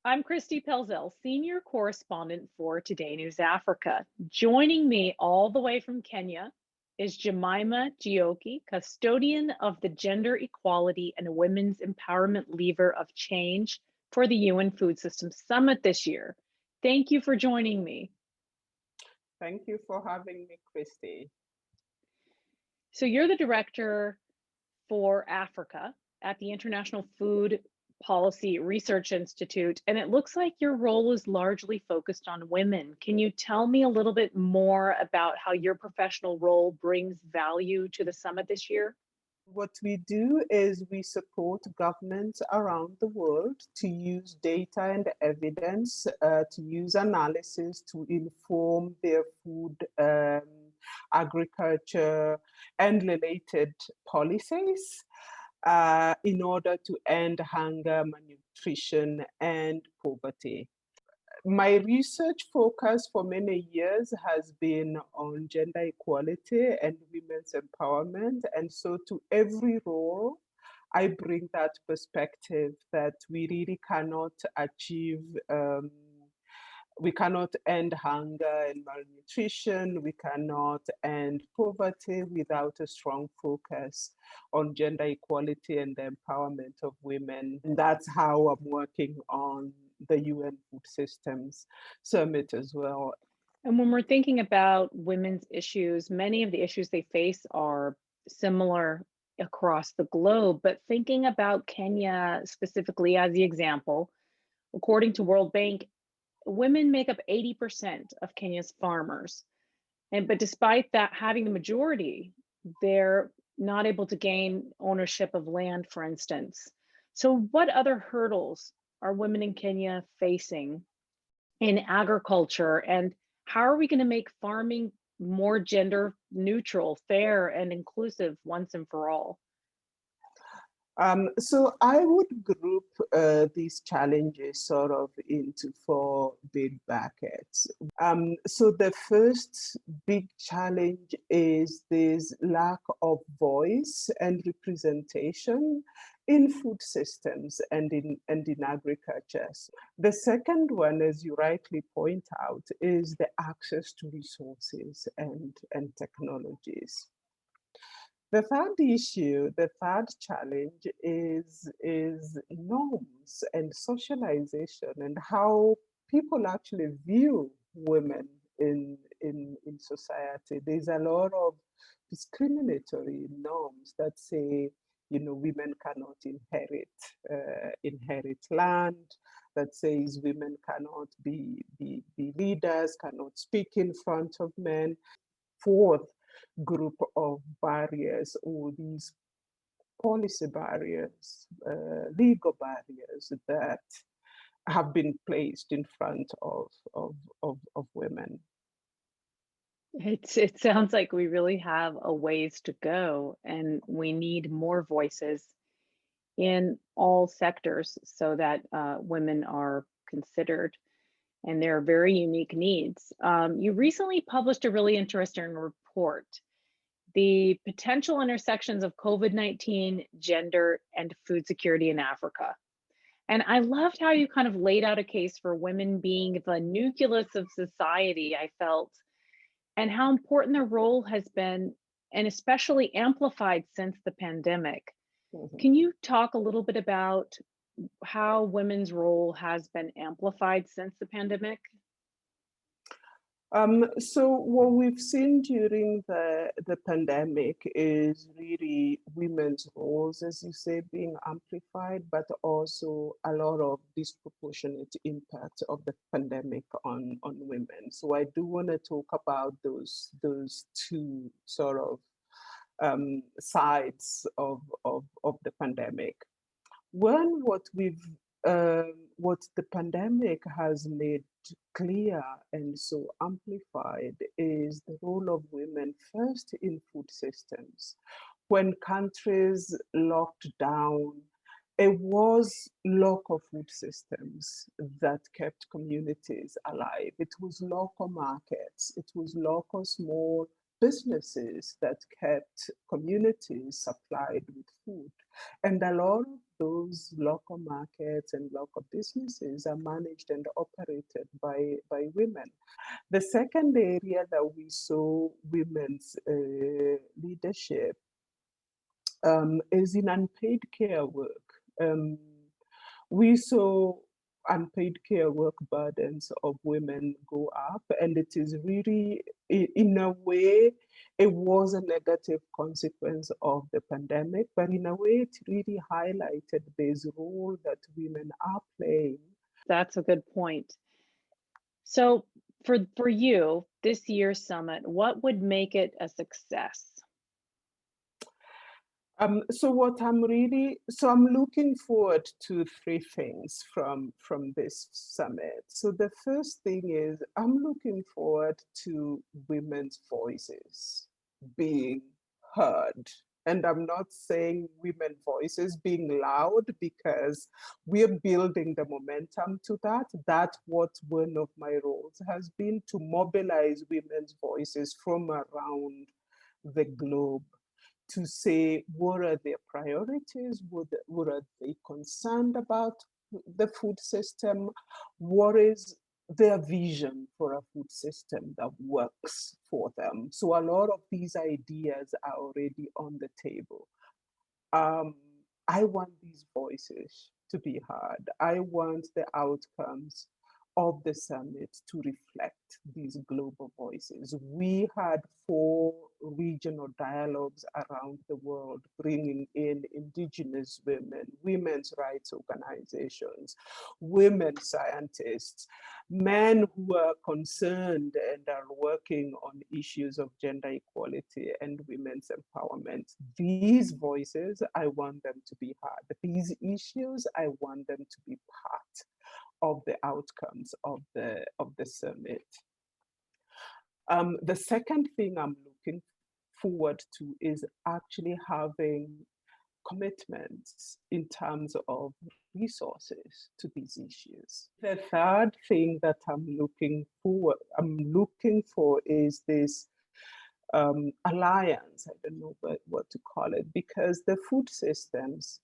I'm Kristi Pelzel, Senior Correspondent for Today News Africa. Joining me all the way from Kenya is Jemimah Njuki, Custodian of the Gender Equality and Women's Empowerment Lever of Change for the UN Food Systems Summit this year. Thank you for joining me. Thank you for having me, Kristi. So you're the Director for Africa at the International Food Policy Research Institute, and it looks like your role is largely focused on women. Can you tell me a little bit more about how your professional role brings value to the summit this year? What we do is we support governments around the world to use data and evidence, to use analysis to inform their food, agriculture, and related policies. In order to end hunger, malnutrition, and poverty. My research focus for many years has been on gender equality and women's empowerment. And so to every role, I bring that perspective that we really cannot achieve we cannot end hunger and malnutrition. We cannot end poverty without a strong focus on gender equality and the empowerment of women. And that's how I'm working on the UN Food Systems Summit as well. And when we're thinking about women's issues, many of the issues they face are similar across the globe, but thinking about Kenya specifically as the example, according to World Bank, women make up 80% of Kenya's farmers. But despite that having the majority, they're not able to gain ownership of land, for instance. So what other hurdles are women in Kenya facing in agriculture, and how are we going to make farming more gender neutral, fair, and inclusive once and for all? So I would group these challenges sort of into four big buckets. So the first big challenge is this lack of voice and representation in food systems and in agriculture. The second one, as you rightly point out, is the access to resources and technologies. The third issue, the third challenge is norms and socialization and how people actually view women in society. There's a lot of discriminatory norms that say, you know, women cannot inherit land, that says women cannot be leaders, cannot speak in front of men. Fourth group of barriers, or these policy barriers, legal barriers that have been placed in front of women. It sounds like we really have a ways to go, and we need more voices in all sectors so that women are considered, and there are very unique needs. You recently published a really interesting report, The Potential Intersections of COVID-19, Gender, and Food Security in Africa. And I loved how you kind of laid out a case for women being the nucleus of society, I felt, and how important their role has been, and especially amplified since the pandemic. Mhm. Can you talk a little bit about how women's role has been amplified since the pandemic? So what we've seen during the pandemic is really women's roles, as you say, being amplified, but also a lot of disproportionate impact of the pandemic on women. So I do want to talk about those two sort of sides of the pandemic. One, what the pandemic has made clear and so amplified is the role of women first in food systems. When countries locked down, it was local food systems that kept communities alive. It was local markets. It was local small businesses that kept communities supplied with food. And a lot of those local markets and local businesses are managed and operated by women. The second area that we saw women's leadership is in unpaid care work. We saw unpaid care work burdens of women go up, and it is really, in a way, it was a negative consequence of the pandemic, but in a way, it really highlighted this role that women are playing. That's a good point. So for you, this year's summit, what would make it a success? I'm looking forward to three things from this summit. So the first thing is I'm looking forward to women's voices being heard. And I'm not saying women voices being loud, because we're building the momentum to that. That's what one of my roles has been, to mobilize women's voices from around the globe, to say what are their priorities, what are they concerned about the food system, what is their vision for a food system that works for them. So a lot of these ideas are already on the table. I want these voices to be heard. I want the outcomes of the summit to reflect these global voices. We had 4 regional dialogues around the world, bringing in indigenous women, women's rights organizations, women scientists, men who are concerned and are working on issues of gender equality and women's empowerment. These voices, I want them to be heard. These issues, I want them to be part of the outcomes of the summit. The second thing I'm looking forward to is actually having commitments in terms of resources to these issues. The third thing that I'm looking for is this alliance. I don't know what to call it, because the Food Systems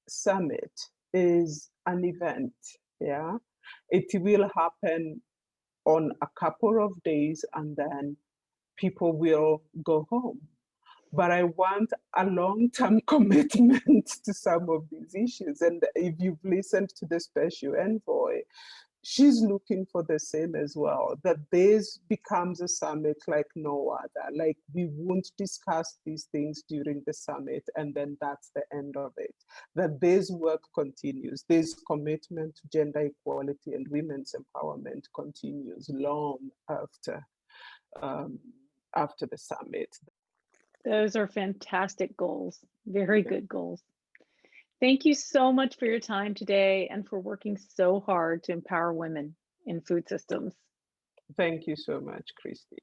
Summit is an event. Yeah, it will happen on a couple of days and then people will go home. But I want a long-term commitment to some of these issues. And if you've listened to the special envoy, she's looking for the same as well, that this becomes a summit like no other. Like, we won't discuss these things during the summit and then that's the end of it. That this work continues, this commitment to gender equality and women's empowerment continues long after the summit. Those are fantastic goals. Very good goals. Thank you so much for your time today and for working so hard to empower women in food systems. Thank you so much, Kristi.